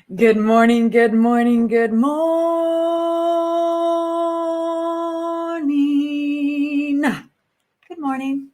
Good morning, good morning, good morning. Good morning,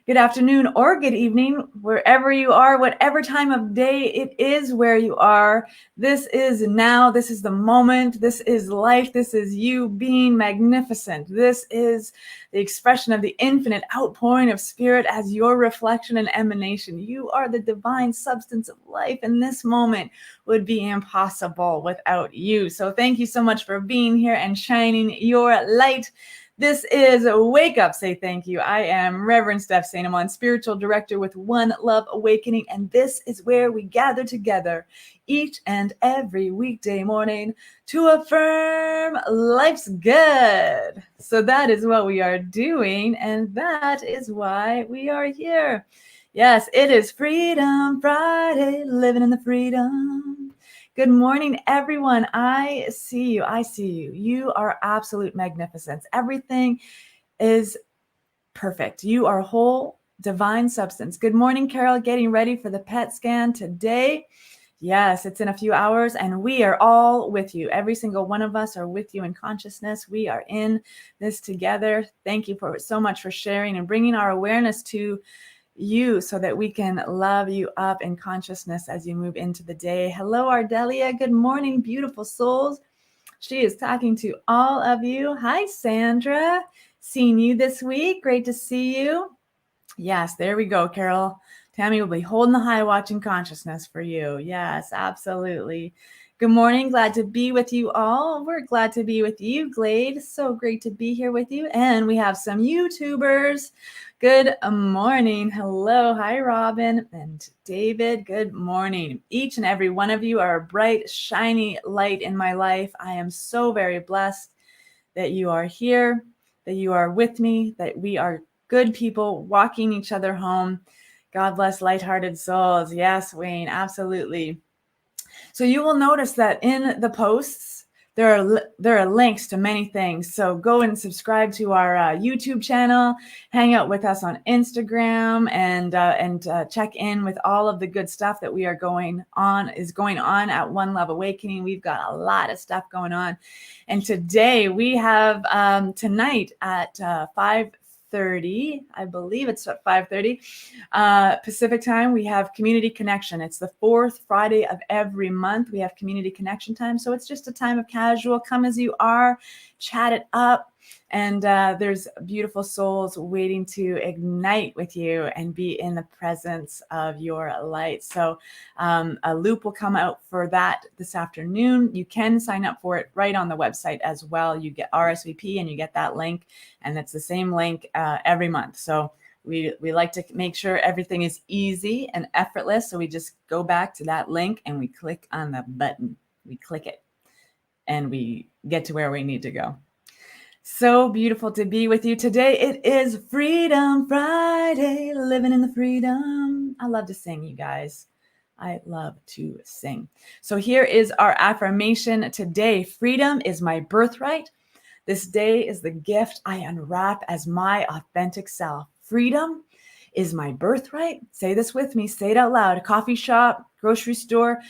good afternoon, or good evening, wherever you are, whatever time of day it is where you are. This is now, this is the moment, this is life, this is you being magnificent. This is the expression of the infinite outpouring of spirit as your reflection and emanation. You are the divine substance of life, and this moment would be impossible without you. So thank you so much for being here and shining your light. This is Wake Up, Say Thank You. I am Reverend Steph Sainamon, Spiritual Director with One Love Awakening, and this is where we gather together each and every weekday morning to affirm life's good. So that is what we are doing, and that is why we are here. Yes, it is Freedom Friday, living in the freedom. Good morning, everyone. I see you. I see you. You are absolute magnificence. Everything is perfect. You are whole, divine substance. Good morning, Carol. Getting ready for the PET scan today. Yes, it's in a few hours, and we are all with you. Every single one of us are with you in consciousness. We are in this together. Thank you so much for sharing and bringing our awareness to you so that we can love you up in consciousness as you move into the day. Hello, Ardelia. Good morning, beautiful souls. She is talking to all of you. Hi, Sandra. Seeing you this week. Great to see you. Yes, there we go, Carol. Tammy will be holding the high watching consciousness for you. Yes, absolutely. Good morning. Glad to be with you all. We're glad to be with you, Glade. So great to be here with you. And we have some YouTubers. Good morning. Hello. Hi, Robin and David. Good morning. Each and every one of you are a bright, shiny light in my life. I am so very blessed that you are here, that you are with me, that we are good people walking each other home. God bless lighthearted souls. Yes, Wayne, absolutely. So you will notice that in the posts, there are links to many things. So go and subscribe to our YouTube channel, hang out with us on Instagram, and check in with all of the good stuff that we are going on at One Love Awakening. We've got a lot of stuff going on, and today we have tonight at 5:30, I believe it's at 5:30 Pacific time, we have Community Connection. It's the fourth Friday of every month. We have Community Connection time. So it's just a time of casual, come as you are, chat it up. And there's beautiful souls waiting to ignite with you and be in the presence of your light. So a loop will come out for that this afternoon. You can sign up for it right on the website as well. You get RSVP and you get that link, and it's the same link every month. So we like to make sure everything is easy and effortless. So we just go back to that link and we click on the button. We click it and we get to where we need to go. So beautiful to be with you today. It is Freedom Friday, living in the freedom. I love to sing, you guys. I love to sing. So here is our affirmation today. Freedom is my birthright. This day is the gift I unwrap as my authentic self. Freedom is my birthright. Say this with me. Say it out loud. Coffee shop, grocery store,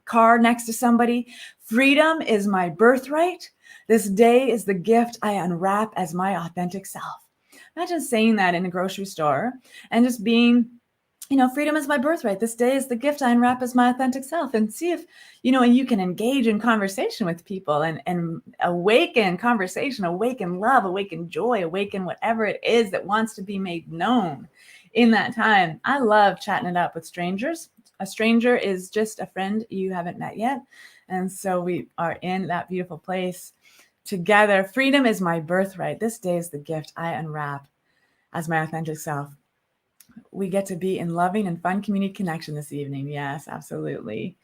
car next to somebody. Freedom is my birthright. This day is the gift I unwrap as my authentic self. Imagine saying that in a grocery store and just being, freedom is my birthright. This day is the gift I unwrap as my authentic self, and see if, and you can engage in conversation with people and awaken conversation, awaken love, awaken joy, awaken whatever it is that wants to be made known in that time. I love chatting it up with strangers. A stranger is just a friend you haven't met yet. And so we are in that beautiful place together. Freedom is my birthright. This day is the gift I unwrap as my authentic self. We get to be in loving and fun community connection this evening. Yes, absolutely.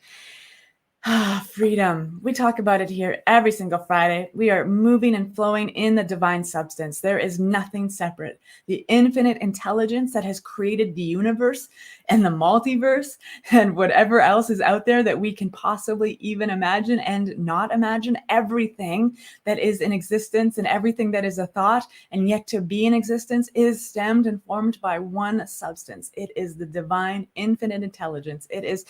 Freedom. We talk about it here every single Friday. We are moving and flowing in the divine substance. There is nothing separate. The infinite intelligence that has created the universe and the multiverse and whatever else is out there that we can possibly even imagine and not imagine, everything that is in existence and everything that is a thought and yet to be in existence is stemmed and formed by one substance. It is the divine infinite intelligence. It is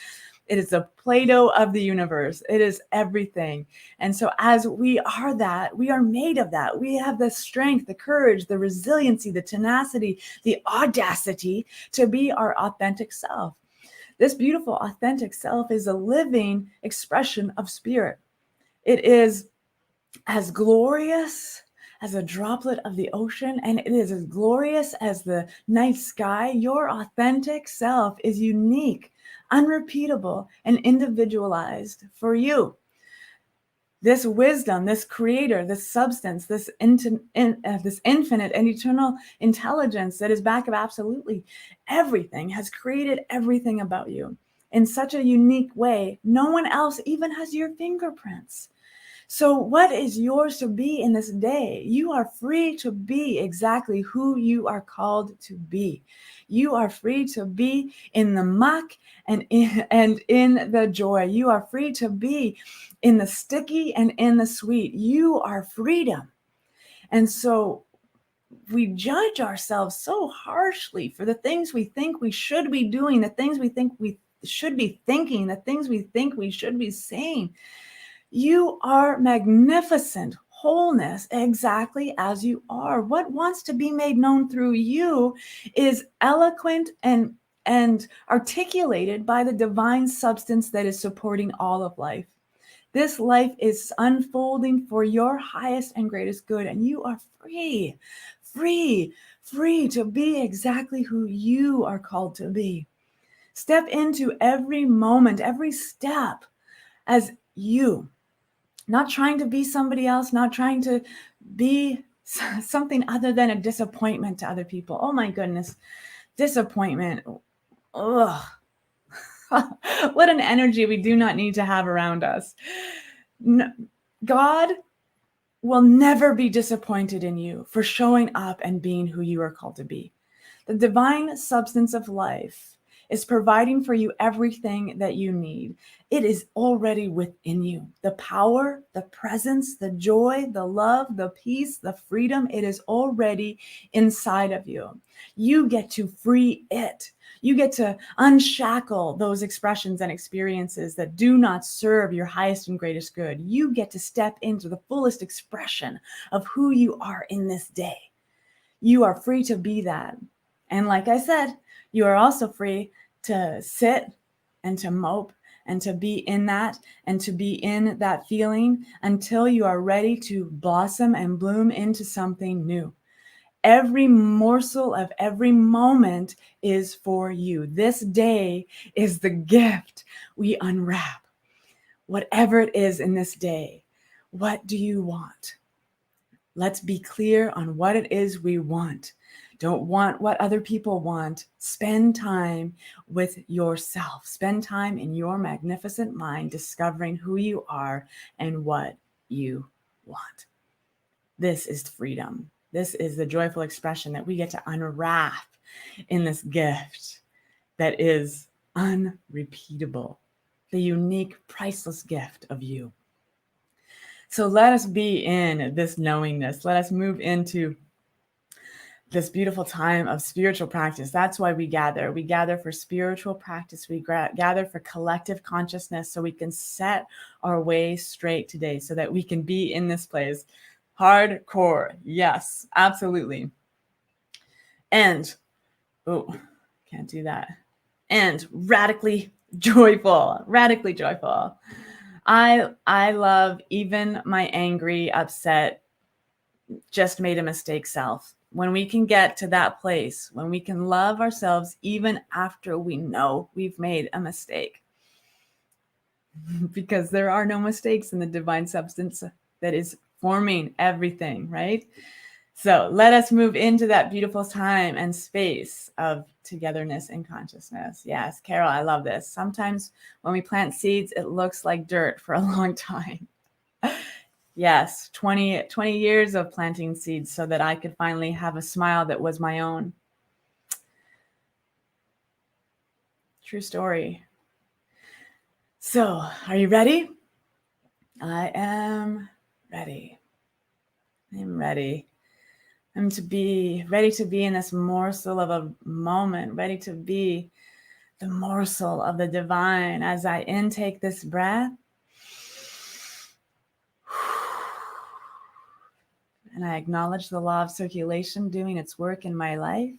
It is the Play-Doh of the universe. It is everything. And so as we are that, we are made of that. We have the strength, the courage, the resiliency, the tenacity, the audacity to be our authentic self. This beautiful authentic self is a living expression of spirit. It is as glorious as a droplet of the ocean, and it is as glorious as the night sky. Your authentic self is unique, unrepeatable, and individualized for you. This wisdom, this creator, this substance, this infinite and eternal intelligence that is back of absolutely everything has created everything about you in such a unique way. No one else even has your fingerprints. So what is yours to be in this day? You are free to be exactly who you are called to be. You are free to be in the muck and in the joy. You are free to be in the sticky and in the sweet. You are freedom. And so we judge ourselves so harshly for the things we think we should be doing, the things we think we should be thinking, the things we think we should be saying. You are magnificent wholeness exactly as you are. What wants to be made known through you is eloquent and articulated by the divine substance that is supporting all of life. This life is unfolding for your highest and greatest good, and you are free, free, free to be exactly who you are called to be. Step into every moment, every step as you. Not trying to be somebody else, not trying to be something other than a disappointment to other people. Oh my goodness, disappointment. Ugh. What an energy we do not need to have around us. No, God will never be disappointed in you for showing up and being who you are called to be. The divine substance of life is providing for you everything that you need. It is already within you. The power, the presence, the joy, the love, the peace, the freedom, it is already inside of you. You get to free it. You get to unshackle those expressions and experiences that do not serve your highest and greatest good. You get to step into the fullest expression of who you are in this day. You are free to be that. And like I said, you are also free to sit and to mope and to be in that and to be in that feeling until you are ready to blossom and bloom into something new. Every morsel of every moment is for you. This day is the gift we unwrap. Whatever it is in this day, what do you want? Let's be clear on what it is we want. Don't want what other people want. Spend time with yourself. Spend time in your magnificent mind discovering who you are and what you want. This is freedom. This is the joyful expression that we get to unwrap in this gift that is unrepeatable, the unique, priceless gift of you. So let us be in this knowingness. Let us move into this beautiful time of spiritual practice. That's why we gather. We gather for spiritual practice. We gather for collective consciousness so we can set our way straight today so that we can be in this place. Hardcore. Yes, absolutely. And, oh, can't do that. And radically joyful. Radically joyful. I love even my angry, upset, just made a mistake self. When we can get to that place, when we can love ourselves even after we know we've made a mistake. Because there are no mistakes in the divine substance that is forming everything, right? So let us move into that beautiful time and space of togetherness and consciousness. Yes, Carol, I love this. Sometimes when we plant seeds, it looks like dirt for a long time. Yes, 20 years of planting seeds so that I could finally have a smile that was my own. True story. So, are you ready? I am ready. I'm ready. I'm ready to be in this morsel of a moment, ready to be the morsel of the divine as I intake this breath. And I acknowledge the law of circulation doing its work in my life.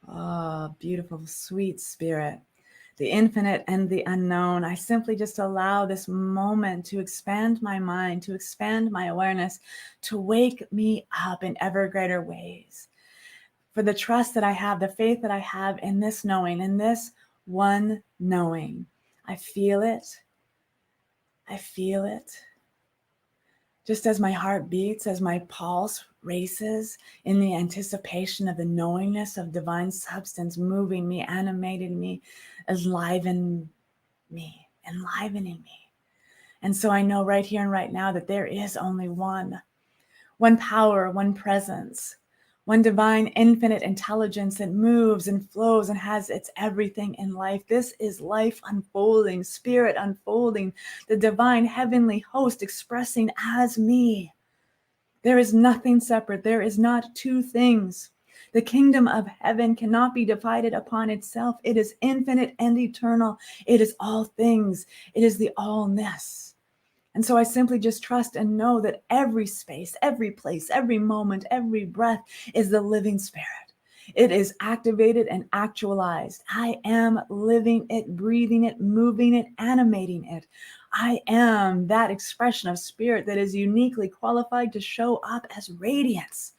Oh, beautiful, sweet spirit, the infinite and the unknown. I simply just allow this moment to expand my mind, to expand my awareness, to wake me up in ever greater ways. For the trust that I have, the faith that I have in this knowing, in this one knowing. I feel it. I feel it. Just as my heart beats, as my pulse races in the anticipation of the knowingness of divine substance moving me, animating me, enlivening me. And so I know right here and right now that there is only one power, one presence, one divine infinite intelligence that moves and flows and has its everything in life. This is life unfolding, spirit unfolding, the divine heavenly host expressing as me. There is nothing separate. There is not two things. The kingdom of heaven cannot be divided upon itself. It is infinite and eternal. It is all things. It is the allness. And so I simply just trust and know that every space, every place, every moment, every breath is the living spirit. It is activated and actualized. I am living it, breathing it, moving it, animating it. I am that expression of spirit that is uniquely qualified to show up as radiance.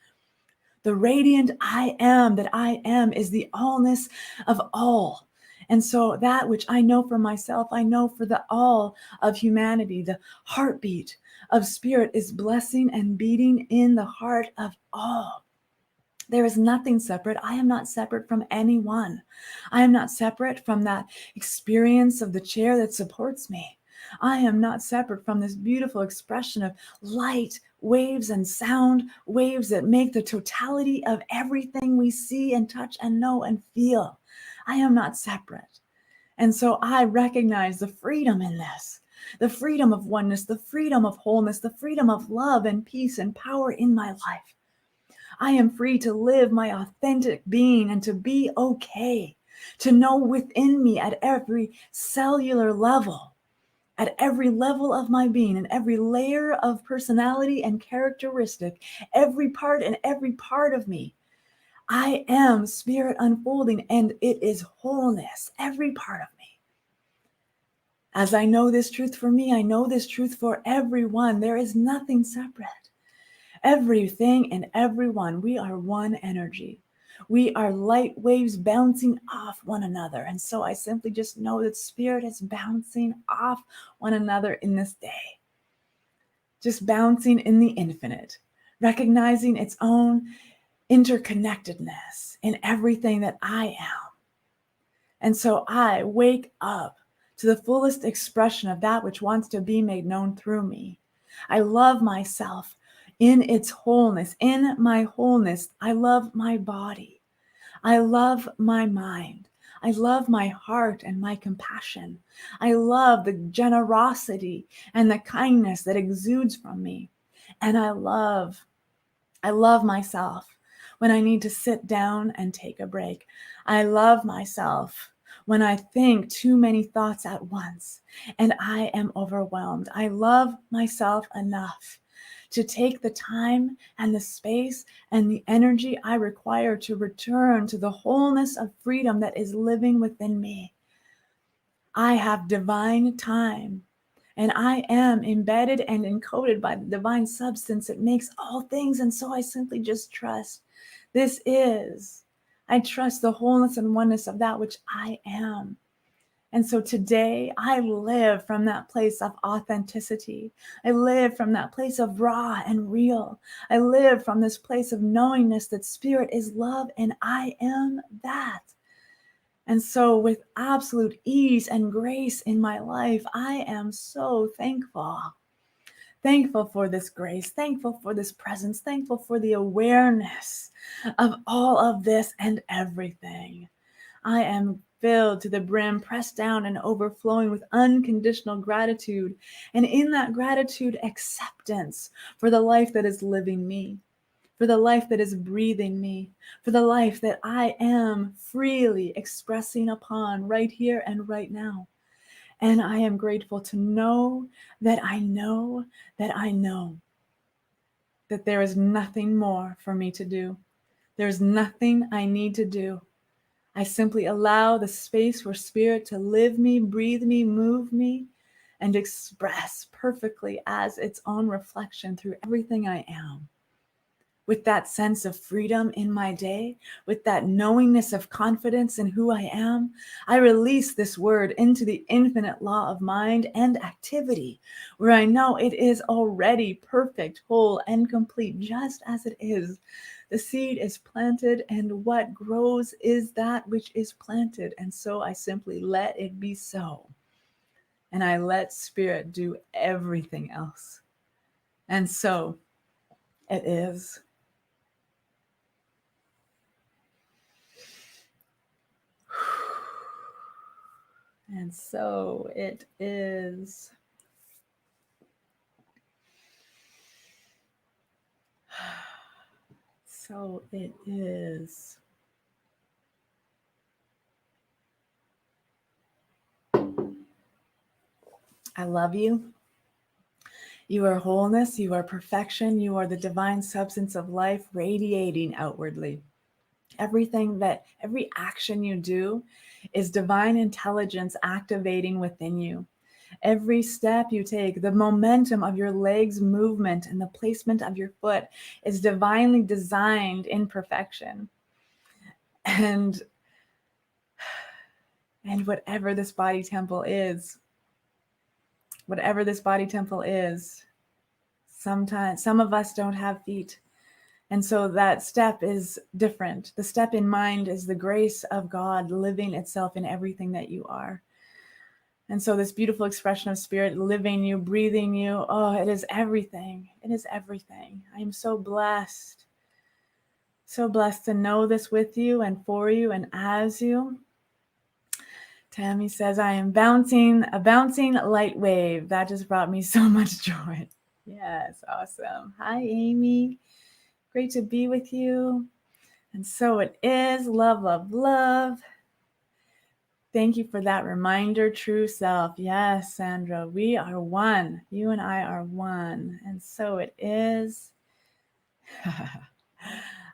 The radiant I am that I am is the allness of all. And so that which I know for myself, I know for the all of humanity. The heartbeat of spirit is blessing and beating in the heart of all. There is nothing separate. I am not separate from anyone. I am not separate from that experience of the chair that supports me. I am not separate from this beautiful expression of light, waves, and sound waves that make the totality of everything we see and touch and know and feel. I am not separate. And so I recognize the freedom in this, the freedom of oneness, the freedom of wholeness, the freedom of love and peace and power in my life. I am free to live my authentic being and to be okay, to know within me at every cellular level, at every level of my being and every layer of personality and characteristic, every part and every part of me. I am spirit unfolding and it is wholeness, every part of me. As I know this truth for me, I know this truth for everyone. There is nothing separate. Everything and everyone, we are one energy. We are light waves bouncing off one another. And so I simply just know that spirit is bouncing off one another in this day. Just bouncing in the infinite, recognizing its own interconnectedness in everything that I am. And so I wake up to the fullest expression of that which wants to be made known through me. I love myself in its wholeness. In my wholeness, I love my body. I love my mind. I love my heart and my compassion. I love the generosity and the kindness that exudes from me. And I love myself when I need to sit down and take a break. I love myself when I think too many thoughts at once and I am overwhelmed. I love myself enough to take the time and the space and the energy I require to return to the wholeness of freedom that is living within me. I have divine time, and I am embedded and encoded by the divine substance that makes all things. And so I simply just trust I trust the wholeness and oneness of that which I am. And so today I live from that place of authenticity. I live from that place of raw and real. I live from this place of knowingness that spirit is love and I am that. And so with absolute ease and grace in my life, I am so thankful. Thankful for this grace, thankful for this presence, thankful for the awareness of all of this and everything. I am filled to the brim, pressed down and overflowing with unconditional gratitude. And in that gratitude, acceptance for the life that is living me, for the life that is breathing me, for the life that I am freely expressing upon right here and right now. And I am grateful to know that I know that I know that there is nothing more for me to do. There's nothing I need to do. I simply allow the space for spirit to live me, breathe me, move me, and express perfectly as its own reflection through everything I am. With that sense of freedom in my day, with that knowingness of confidence in who I am, I release this word into the infinite law of mind and activity, where I know it is already perfect, whole, and complete, just as it is. The seed is planted, and what grows is that which is planted. And so I simply let it be so. And I let spirit do everything else. And so it is. And so it is. So it is. I love you. You are wholeness. You are perfection. You are the divine substance of life radiating outwardly. Every action you do is divine intelligence activating within you. Every step you take, the momentum of your legs' movement and the placement of your foot is divinely designed in perfection. And whatever this body temple is, sometimes some of us don't have feet. And so that step is different. The step in mind is the grace of God living itself in everything that you are. And so this beautiful expression of spirit living you, breathing you, oh, it is everything. It is everything. I am so blessed to know this with you and for you and as you. Tammy says, I am a bouncing light wave. That just brought me so much joy. Yes, awesome. Hi, Amy. Great to be with you. And so it is. Love, love, love. Thank you for that reminder, true self. Yes, Sandra, we are one. You and I are one. And so it is.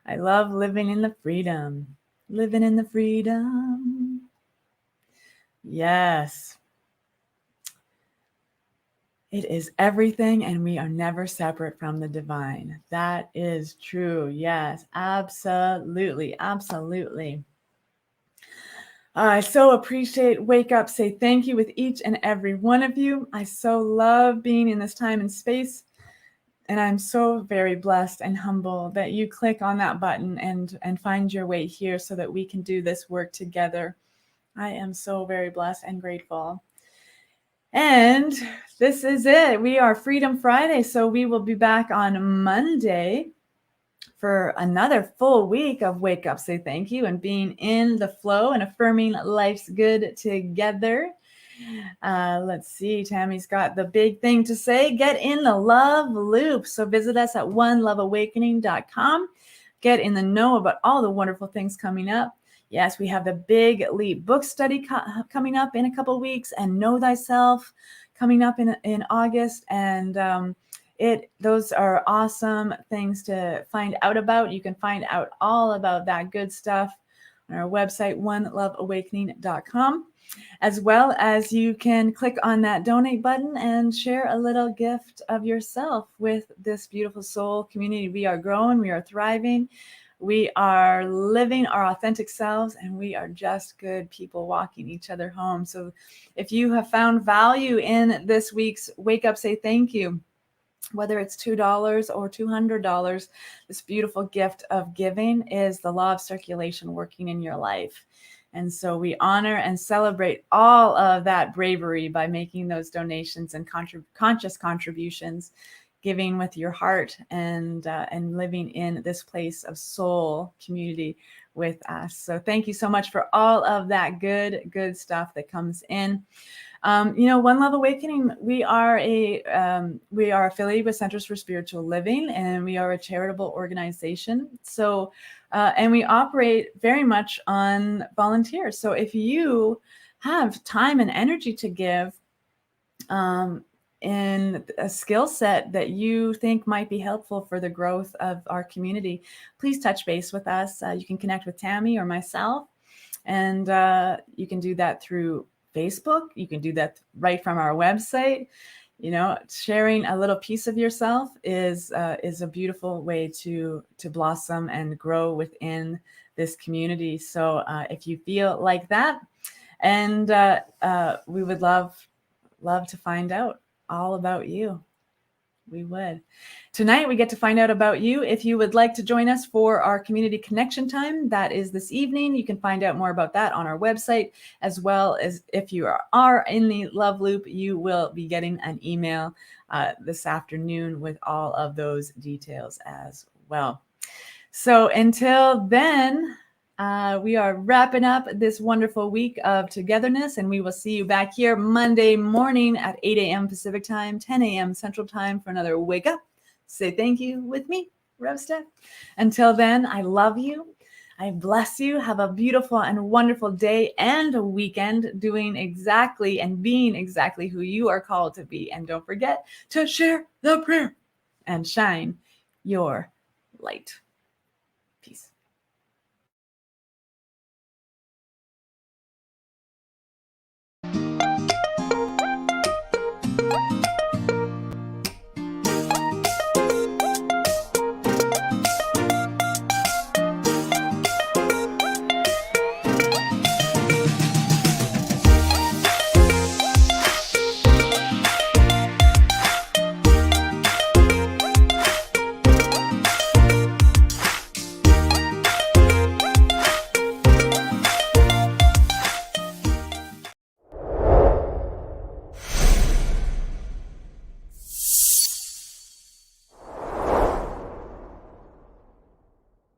I love living in the freedom. Living in the freedom. Yes. It is everything, and we are never separate from the divine. That is true. Yes, absolutely. Absolutely. I so appreciate Wake Up, Say Thank You with each and every one of you. I so love being in this time and space. And I'm so very blessed and humble that you click on that button and find your way here so that we can do this work together. I am so very blessed and grateful. And this is it. We are Freedom Friday, so we will be back on Monday for another full week of Wake Up, Say Thank You, and being in the flow and affirming life's good together. Let's see. Tammy's got the big thing to say. Get in the love loop. So visit us at oneloveawakening.com. Get in the know about all the wonderful things coming up. Yes, we have the Big Leap book study coming up in a couple weeks, and Know Thyself coming up in August. And those are awesome things to find out about. You can find out all about that good stuff on our website, oneloveawakening.com. As well as you can click on that donate button and share a little gift of yourself with this beautiful soul community. We are growing, we are thriving, we are living our authentic selves, and we are just good people walking each other home. So if you have found value in this week's Wake Up, Say Thank You, whether it's $2 or $200, this beautiful gift of giving is the law of circulation working in your life. And so we honor and celebrate all of that bravery by making those donations and conscious contributions, giving with your heart, and living in this place of soul community with us. So thank you so much for all of that good stuff that comes in. One Love Awakening, we are affiliated with Centers for Spiritual Living, and we are a charitable organization. So, and we operate very much on volunteers. So if you have time and energy to give, in a skill set that you think might be helpful for the growth of our community, please touch base with us. You can connect with Tammy or myself, and you can do that through Facebook. You can do that right from our website. Sharing a little piece of yourself is a beautiful way to blossom and grow within this community. So if you feel like that, and we would love to find out all about you. We would. Tonight, we get to find out about you. If you would like to join us for our community connection time, that is this evening. You can find out more about that on our website, as well as if you are in the Love Loop, you will be getting an email this afternoon with all of those details as well. So until then, we are wrapping up this wonderful week of togetherness, and we will see you back here Monday morning at 8 a.m. Pacific time, 10 a.m. Central time for another Wake Up, Say Thank You with me, Rev Steph. Until then, I love you. I bless you. Have a beautiful and wonderful day and a weekend doing exactly and being exactly who you are called to be. And don't forget to share the prayer and shine your light.